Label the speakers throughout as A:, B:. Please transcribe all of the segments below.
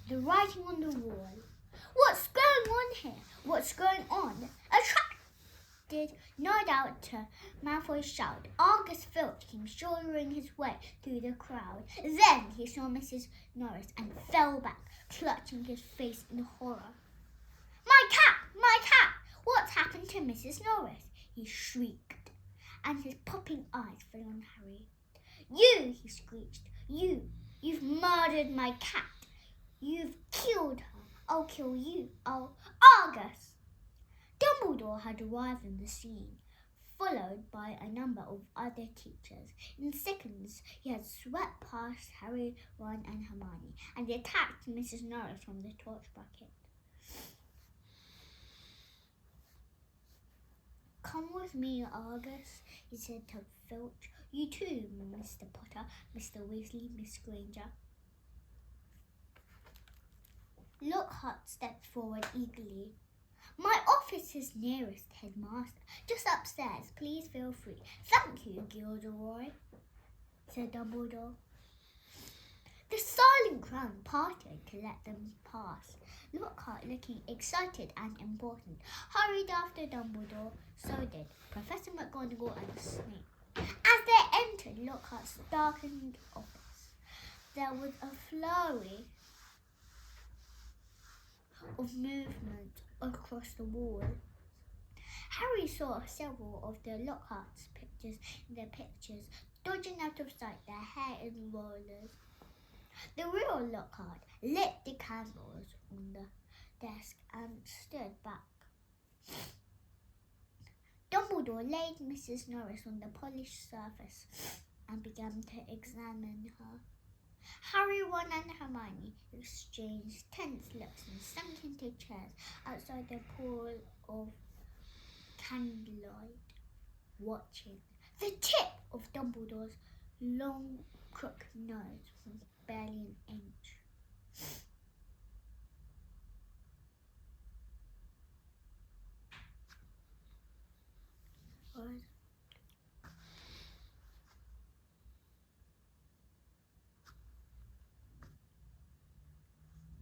A: the writing on the wall. What's going on here? What's going on? Attracted, no doubt, to Malfoy's shout, Argus Filch came shouldering his way through the crowd. Then he saw Mrs. Norris and fell back, clutching his face in horror. My cat! My cat! What's happened to Mrs. Norris? He shrieked, and his popping eyes fell on Harry. You, he screeched, you've murdered my cat. You've killed her. I'll kill you. Argus! Dumbledore had arrived on the scene, followed by a number of other teachers. In seconds, he had swept past Harry, Ron, and Hermione, and attacked Mrs. Norris from the torch bucket. Come with me, Argus, he said to Filch. You too, Mr. Potter, Mr. Weasley, Miss Granger. Lockhart stepped forward eagerly. My office is nearest, Headmaster. Just upstairs. Please feel free. Thank you, Gilderoy, said Dumbledore. The silent crowd parted to let them pass. Lockhart, looking excited and important, hurried after Dumbledore. So did Professor McGonagall and Snape. As they entered Lockhart's darkened office, there was a flurry of movement across the wall. Harry saw several of the Lockhart's pictures in their pictures, dodging out of sight, their hair in rollers. The real Lockhart lit the candles on the desk and stood back. Dumbledore laid Mrs. Norris on the polished surface and began to examine her. Harry, Ron, and Hermione exchanged tense looks and sank into chairs outside the pool of candlelight, watching. The tip of Dumbledore's long, crooked nose was barely an inch.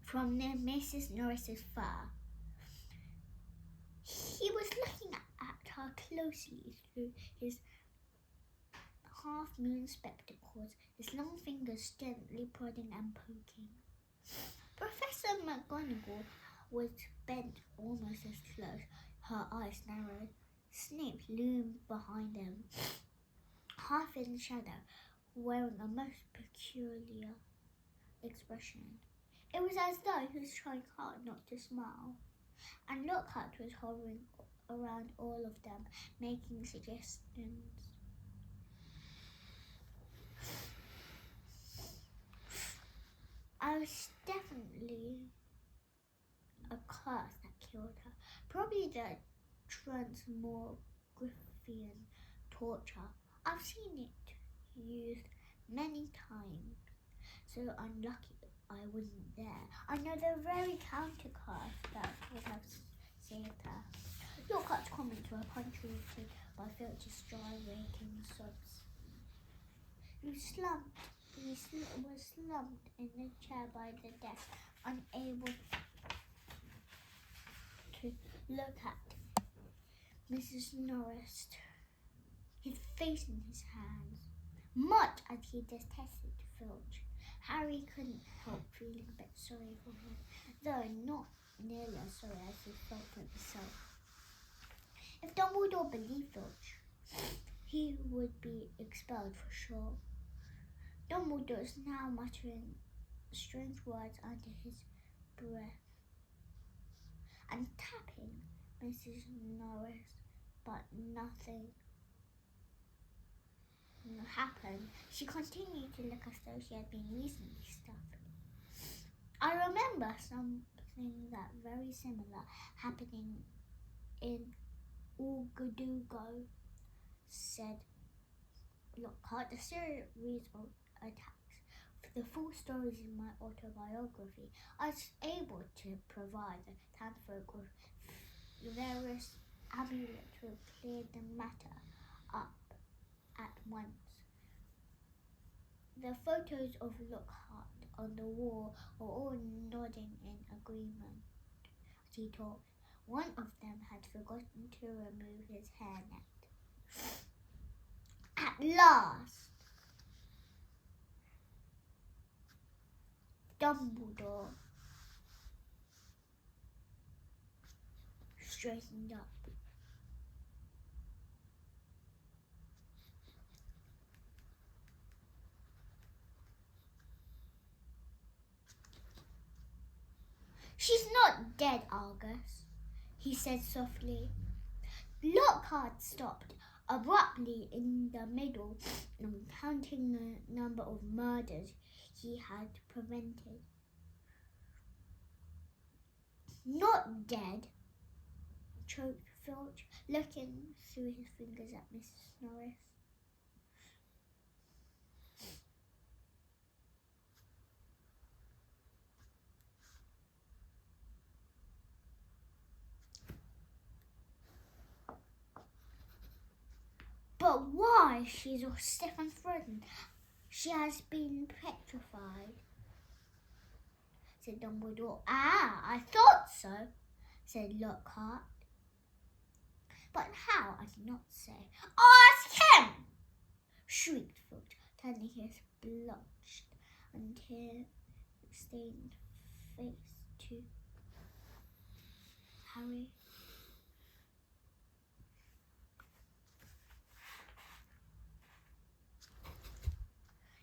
A: From near Mrs. Norris's fur. He was looking at her closely through his half-moon spectacles, his long fingers gently prodding and poking. Professor McGonagall was bent almost as close, her eyes narrowed. Snape loomed behind them, half in shadow, wearing a most peculiar expression. It was as though he was trying hard not to smile, and Lockhart was hovering around all of them, making suggestions. I was definitely a curse that killed her. Probably the transmogrifian torture. I've seen it used many times. So unlucky I wasn't there. I know the very counter curse that would have saved her. Lockhart's comments were punctuated by Filch's dry, raking sobs. He was slumped in the chair by the desk, unable to look at Mrs. Norris, his face in his hands. Much as he detested Filch, Harry couldn't help feeling a bit sorry for him, though not nearly as sorry as he felt for himself. If Dumbledore believed Filch, he would be expelled for sure. Dumbledore is now muttering strange words under his breath and tapping Mrs. Norris, but nothing happened. She continued to look as though she had been recently stuffed. I remember something that very similar happening in Ouagadougou, said Lockhart. A series of attacks. For the full stories in my autobiography, I was able to provide the townsfolk with various amulets to clear the matter up at once. The photos of Lockhart on the wall were all nodding in agreement as he talked. One of them had forgotten to remove his hairnet. At last, Dumbledore straightened up. "She's not dead, Argus," he said softly. Lockhart stopped abruptly in the middle of counting the number of murders he had prevented. "Not dead," choked Filch, looking through his fingers at Mrs. Norris. "But why? She's all stiff and frozen. She has been petrified," said Dumbledore. "Ah, I thought so," said Lockhart. "But how? I did not say." "Ask him!" shrieked Filch, turning his blotched and tear-stained face to Harry.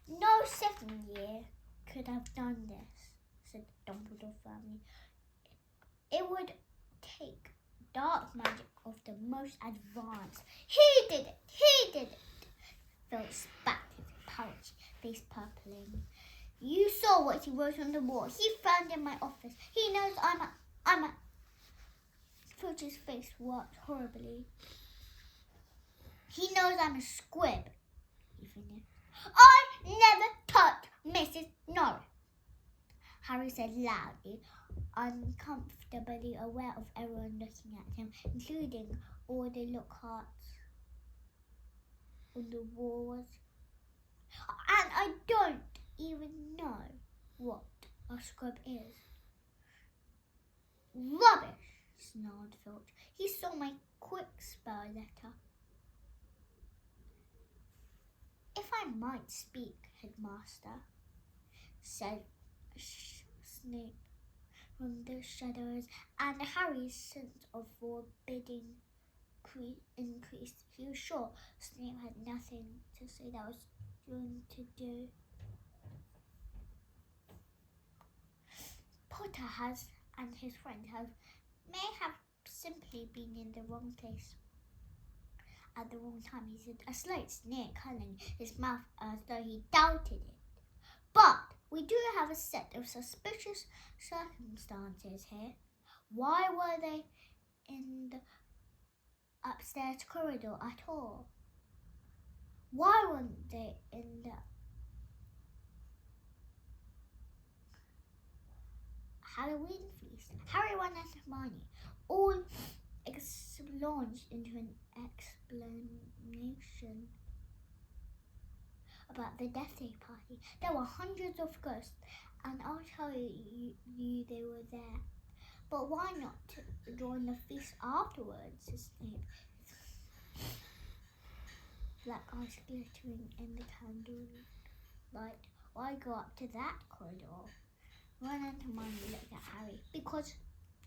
A: "No second year could have done this," said Dumbledore firmly. "It would take dark magic of the most advanced." "He did it! He did it!" Phil spat his pouch, face purpling. "You saw what he wrote on the wall. He found in my office. He knows I'm a... Filch's face worked horribly. "He knows I'm a squib," he finished. "I never touched Mrs. Norris," Harry said loudly, uncomfortably aware of everyone looking at him, including all the Lockharts on the walls. "And I don't even know what a scrub is." "Rubbish," snarled Filch. "He saw my quick spell letter." "If I might speak, Headmaster," said Snape from the shadows, and Harry's sense of foreboding increased. He was sure Snape had nothing to say that was going to do. "Potter and his friend may have simply been in the wrong place at the wrong time," he said, a slight sneer curling his mouth as though he doubted it. "But we do have a set of suspicious circumstances here. Why were they in the upstairs corridor at all? Why weren't they in the Halloween feast?" Harry, Ron and Hermione all launched into an explanation about the Death Day party. "There were hundreds of ghosts, and I'll tell you they were there. But why not join the feast afterwards?" said Snape, black eyes glittering in the candlelight. "Why go up to that corridor?" Ron and Hermione looked at Harry. "Because,"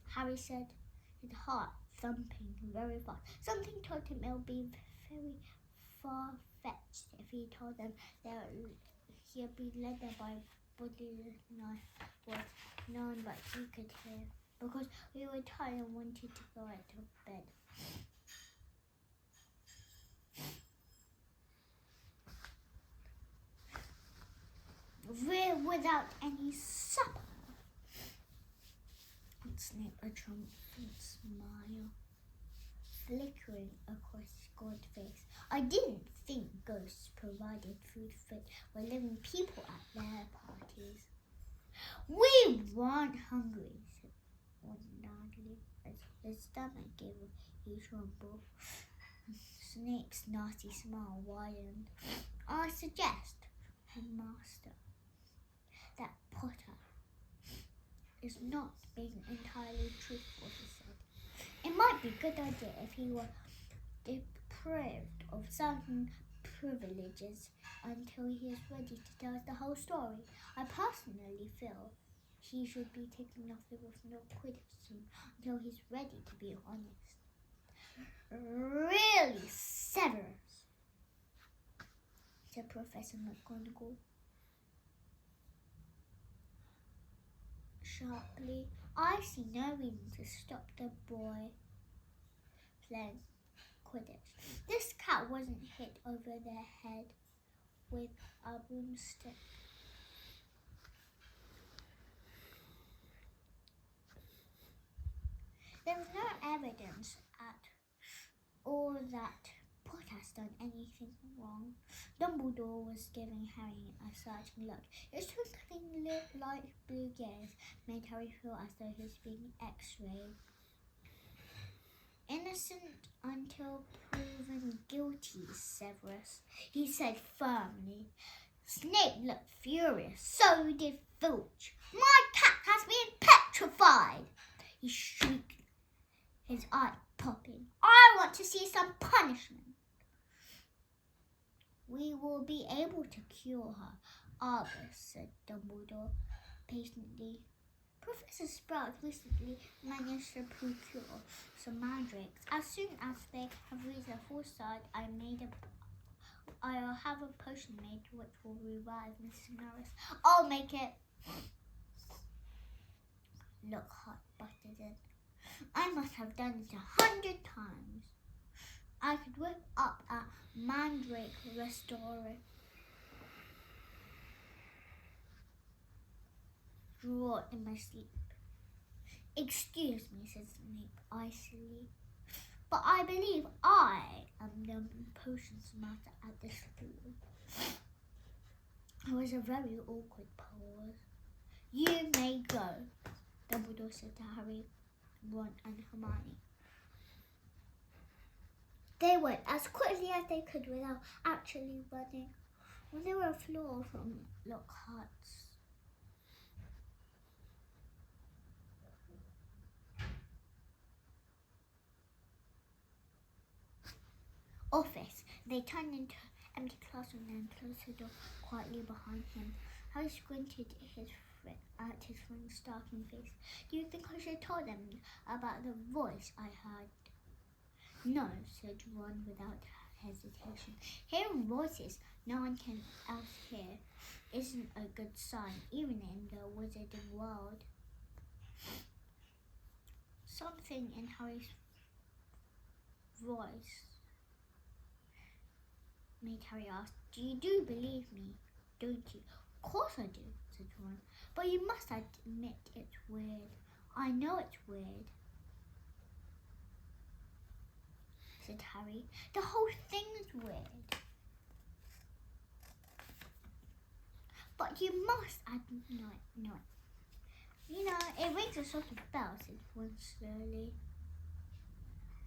A: Harry said, his heart thumping very fast. Something told him it would be very far-fetched if he told them that he'd be led there by a body knife was known, but he could hear. "Because we were tired and wanted to go to bed." "We're without any supper." Snape, a triumphant smile flickering across his gaunt face. "I didn't think ghosts provided food fit for living people at their parties." "We weren't hungry," said Ron loudly, as his stomach gave a huge rumble. Snape's nasty smile widened. "I suggest, Headmaster, that is not being entirely truthful, he said. It might be a good idea if he were deprived of certain privileges until he is ready to tell us the whole story. I personally feel he should be taken off the Gryffindor Quidditch team until he's ready to be honest. Really, Severus, said Professor McGonagall sharply. I see no reason to stop the boy playing Quidditch. This cat wasn't hit over the head with a broomstick. There was no evidence at all that Potter has done anything wrong. Dumbledore was giving Harry a searching look. His twinkling light blue gaze made Harry feel as though he was being x-rayed. Innocent until proven guilty, Severus, he said firmly. Snape looked furious. So did Filch. My cat has been petrified, he shrieked, his eye popping. I want to see some punishment. We will be able to cure her, Argus, said Dumbledore patiently. Professor Sprout recently managed to procure some mandrakes. As soon as they have reached their full size, I'll have a potion made which will revive Mrs. Norris. I'll make it. Lockhart butted in. I must have done it 100 times. I could whip up a mandrake restorer. Draw in my sleep. Excuse me, said Snape icily, but I believe I am the potions master at this school. It was a very awkward pause. You may go, Dumbledore said to Harry, Ron and Hermione. They went as quickly as they could without actually running. When they were a floor from Lockhart's office, they turned into an empty classroom and closed the door quietly behind him. Harry squinted at his friend's startled face. Do you think I should tell them about the voice I heard? No, said Ron without hesitation. Hearing voices no one else hear isn't a good sign, even in the wizarding world. Something in Harry's voice made Harry ask, do believe me, don't you? Of course I do, said Ron. But you must admit it's weird. I know it's weird, said Harry. The whole thing's weird. But you must admit no. You know, it rings a sort of bell, said Ron slowly.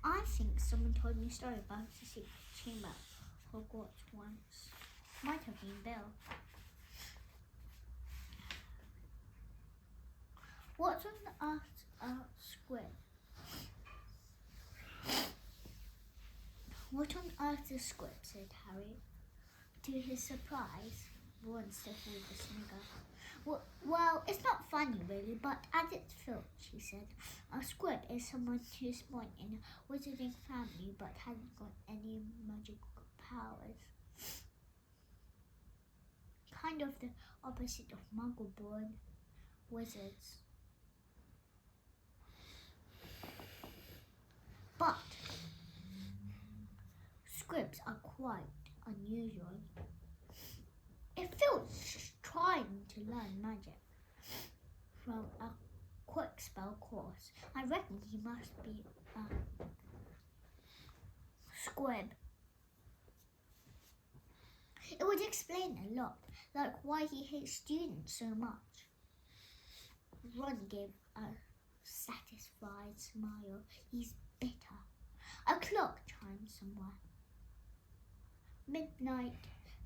A: I think someone told me a story about the secret chamber at Hogwarts once. Might have been Bill. What's on the earth squid? What on earth is squid? Said Harry. To his surprise, Ron stifled a snigger. Well, it's not funny really, but as it's Filch, he said. A squib is someone who's born in a wizarding family but hasn't got any magical powers. Kind of the opposite of muggle-born wizards. But squibs are quite unusual. If Filch trying to learn magic from a quick spell course, I reckon he must be a squib. It would explain a lot, like why he hates students so much. Ron gave a satisfied smile. He's bitter. A clock chimed somewhere. Midnight,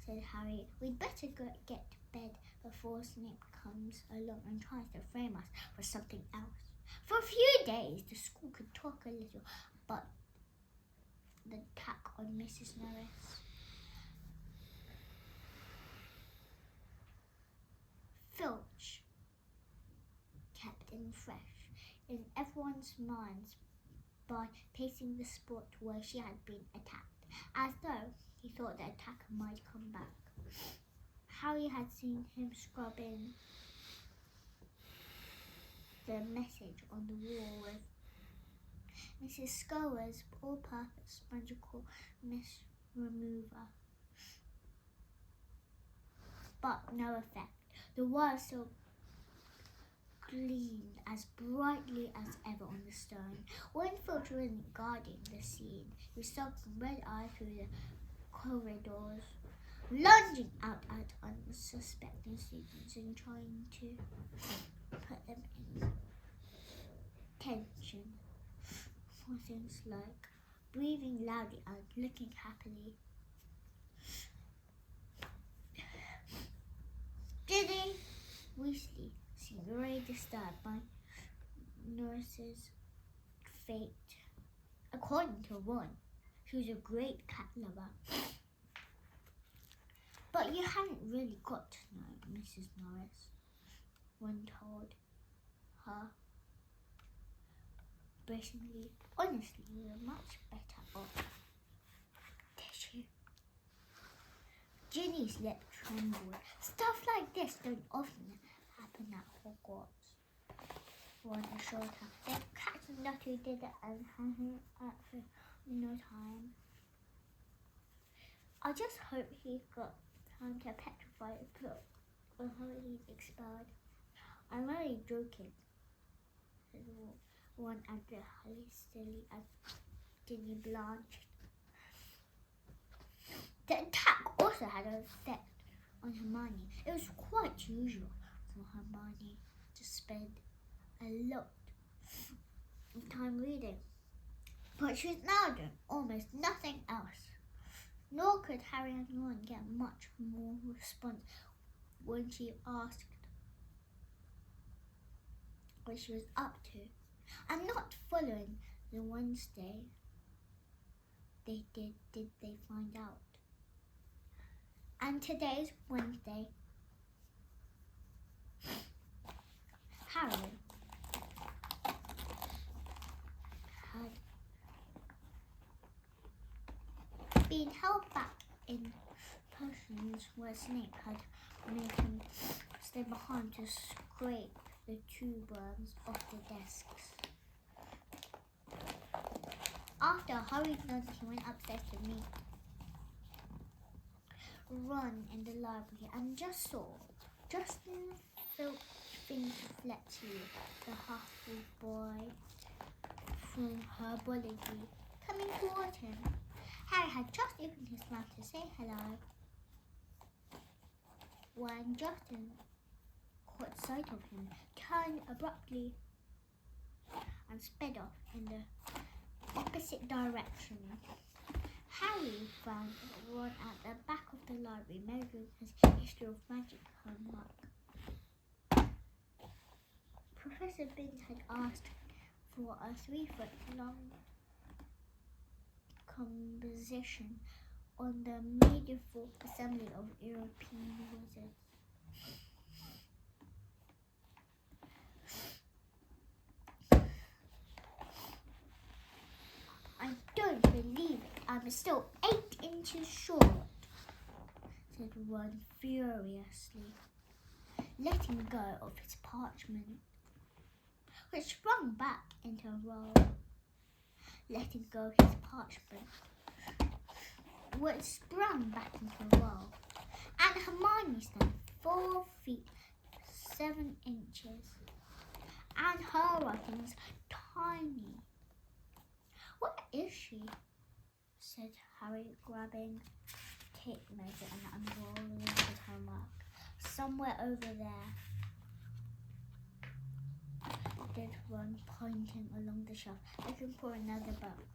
A: said Harry. We'd better get to bed before Snape comes. comes along and tries to frame us for something else. For a few days, the school could talk a little, but the attack on Mrs. Norris, Filch, kept in fresh in everyone's minds by pacing the spot where she had been attacked, as though he thought the attacker might come back. Harry had seen him scrubbing the message on the wall with Mrs. Scower's all-purpose magical mist remover, but no effect. The wire still gleamed as brightly as ever on the stone. When Filch wasn't guarding the scene, he was stalking red-eyed through the corridors, lunging out at unsuspecting students and trying to put them in tension for things like breathing loudly and looking happily. Ginny Weasley seemed very disturbed by Norris's fate. According to Ron, she was a great cat lover. But you hadn't really got to know Mrs. Norris, Ron told her bracingly. Honestly, you were much better off. Did you? Ginny's lip trembled. Stuff like this don't often happen at Hogwarts, Ron assured her. The cats and Nut who did it and hung him out for no time. I just hope he got time to petrify the pill before he's expelled. I'm only joking, said Ron after hastily as Ginny blanched. The attack also had an effect on Hermione. It was quite usual for Hermione to spend a lot of time reading, but she was now doing almost nothing else. Nor could Harry and Ron get much more response when she asked what she was up to. I'm not following the Wednesday. They did they find out? And today's Wednesday. Harry had been held back in potions where Snape had made him stay behind to scrape the two worms off the desks. After a hurried lunch, he went upstairs to meet Ron in the library and just saw Justin Finch Fletchley, the Hufflepuff boy from herbology, coming toward him. Harry had just opened his mouth to say hello when Justin caught sight of him, turned abruptly and sped off in the opposite direction. Harry found Ron at the back of the library measuring his history of magic homework. Professor Binns had asked for a 3-foot-long composition on the medieval assembly of European wizards. I don't believe it. I'm still 8 inches short, said Ron furiously, letting go of his parchment, which sprung back into a roll. Letting go of his parchment, which sprung back into a roll, and Hermione stand 4 feet 7 inches, and her writing's tiny. What is she? Said Harry, grabbing tape measure and unrolling his homework. Somewhere over there, did Ron, pointing along the shelf, looking for another book.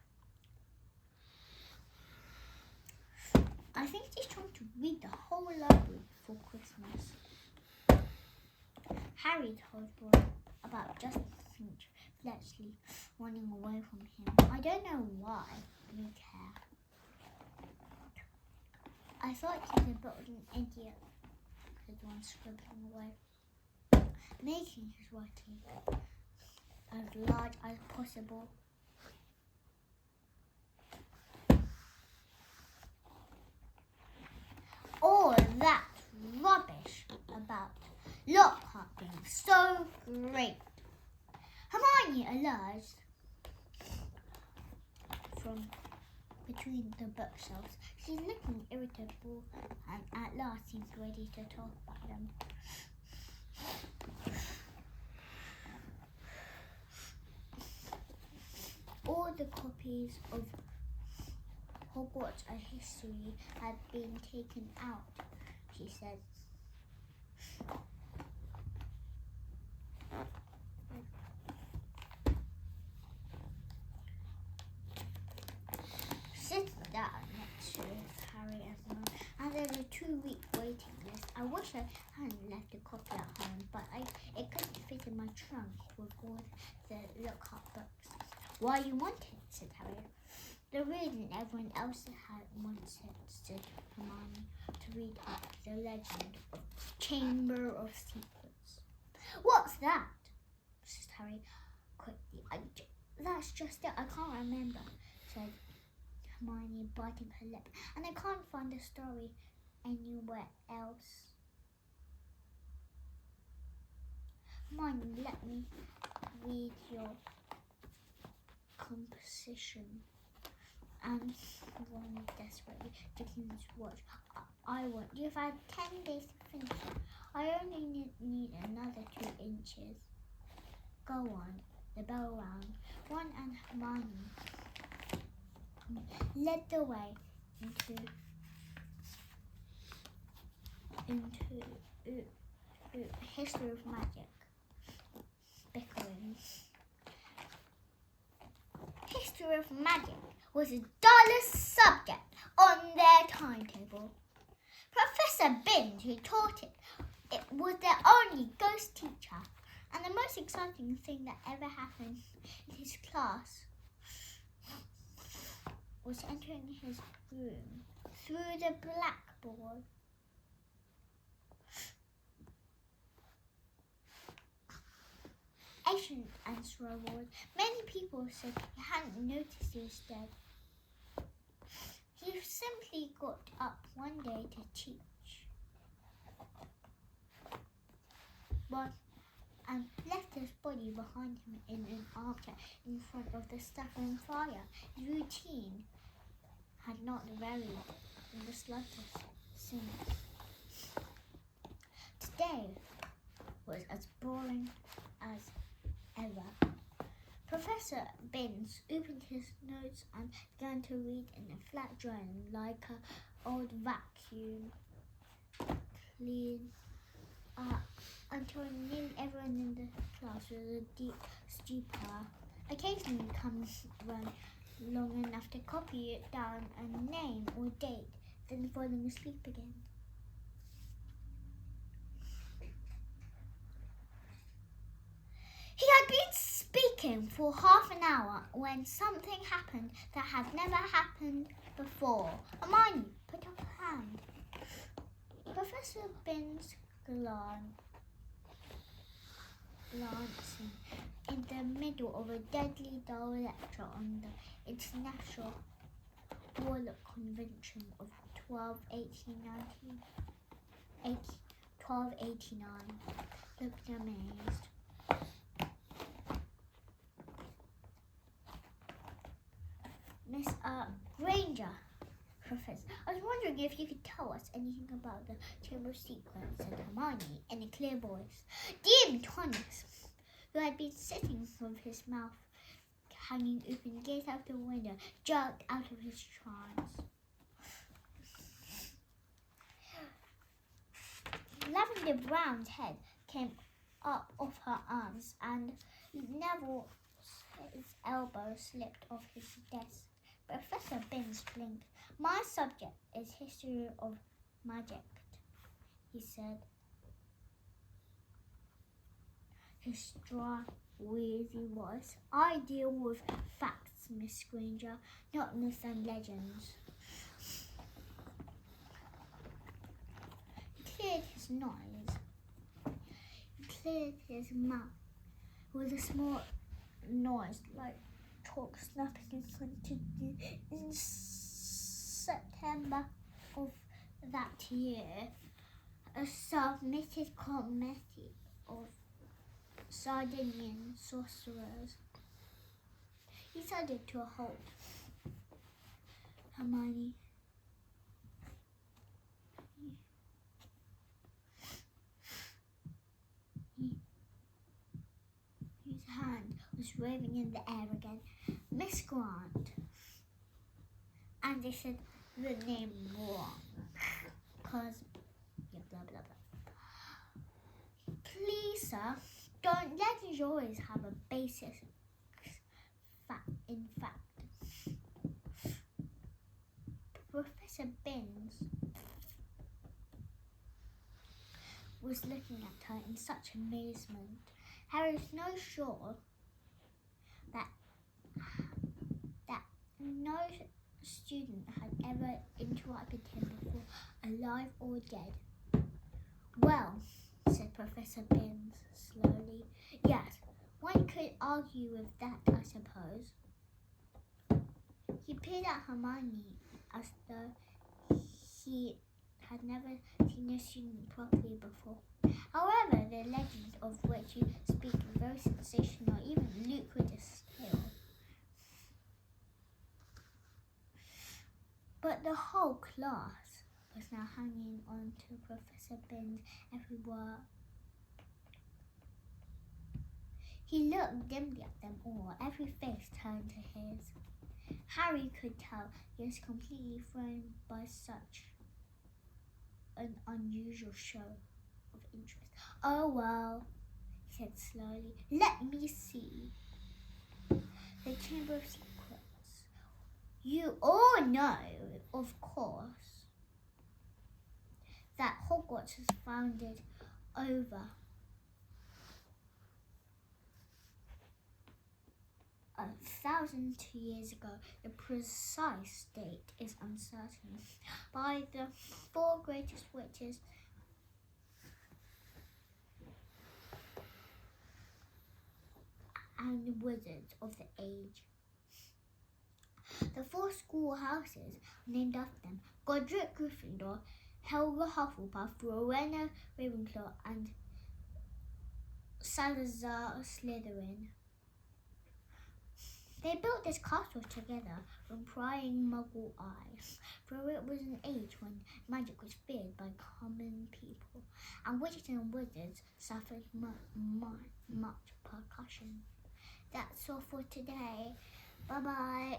A: I think she's trying to read the whole library before Christmas. Harry told Ron about Justin Finch Fletchley running away from him. I don't know why we care. I thought he was a bit of an idiot, said Ron, scribbling away, making his writing as large as possible. All that rubbish about Lockhart being so great. Hermione emerged from between the bookshelves. She's looking irritable and at last seems ready to talk about them. All the copies of Hogwarts A History had been taken out, she said. Sit down next to Harry and Ron, and there's a 2-week waiting list. I wish I hadn't left a copy at home, but it couldn't fit in my trunk with all the Lockhart books. Why you want it, said Harry. The reason everyone else wants it, said Hermione, to read up the legend of the Chamber of Secrets. What's that? Said Harry quickly. That's just it. I can't remember, said Hermione, biting her lip. And I can't find the story anywhere else. Hermione, let me read your composition. And Ron desperately checking his watch. I want. You've had 10 days to finish it. I only need another 2 inches. Go on. The bell rang. Ron and Hermione led the way into history of magic. Bickering. History of magic was a dullest subject on their timetable. Professor Binns, who taught it was their only ghost teacher, and the most exciting thing that ever happened in his class was entering his room through the blackboard. Ancient and Reward. Many people said he hadn't noticed he was dead. He simply got up one day to teach, and left his body behind him in an armchair in front of the stuttering fire. His routine had not varied in the slightest since. Today was as boring as ever. Professor Binns opened his notes and began to read in a flat drone like an old vacuum clean until nearly everyone in the class was a deep stupor. Occasionally comes Ron long enough to copy it down a name or date, then falling asleep again. He had been speaking for half an hour when something happened that had never happened before. Hermione put up her hand. Professor Binns glancing in the middle of a deadly dull lecture on the International Warlock Convention of 1289, looked amazed. Miss Granger, Professor, I was wondering if you could tell us anything about the Chamber of Secrets, said Hermione in a clear voice. Dear Thomas, who had been sitting with his mouth hanging open, gazed out the window, jerked out of his trance. Lavender Brown's head came up off her arms, and Neville's elbow slipped off his desk. Professor Binns blinked. My subject is history of magic, he said. his dry, wheezy voice. I deal with facts, Miss Granger, not myths and legends. He cleared his nose. He cleared his mouth with a small noise like chalk snapping in September of that year. A submitted committee of Sardinian sorcerers. He decided to halt. Hermione. His hand was waving in the air again. Miss Grant. And they said the name wrong. Because, yeah, blah, blah, blah. Please, sir, don't legends always have a basis in fact. Professor Binns was looking at her in such amazement. Harry was no sure that no student had ever interrupted him before, alive or dead. Well, said Professor Binns slowly. Yes, one could argue with that, I suppose. He peered at Hermione as though he had never seen a student properly before. However, the legend of which you speak is very sensational, even lucrative still. But the whole class was now hanging on to Professor Binns' every word. He looked dimly at them all, every face turned to his. Harry could tell he was completely thrown by such an unusual show of interest. Oh well, he said slowly. Let me see. The Chamber of Secrets. You all know, of course, that Hogwarts was founded over 1,002 years ago. The precise date is uncertain. By the 4 greatest witches and wizards of the age. The 4 schoolhouses named after them: Godric Gryffindor, Helga Hufflepuff, Rowena Ravenclaw, and Salazar Slytherin. They built this castle together from prying Muggle eyes, for it was an age when magic was feared by common people, and witches and wizards suffered much percussion. That's all for today. Bye-bye.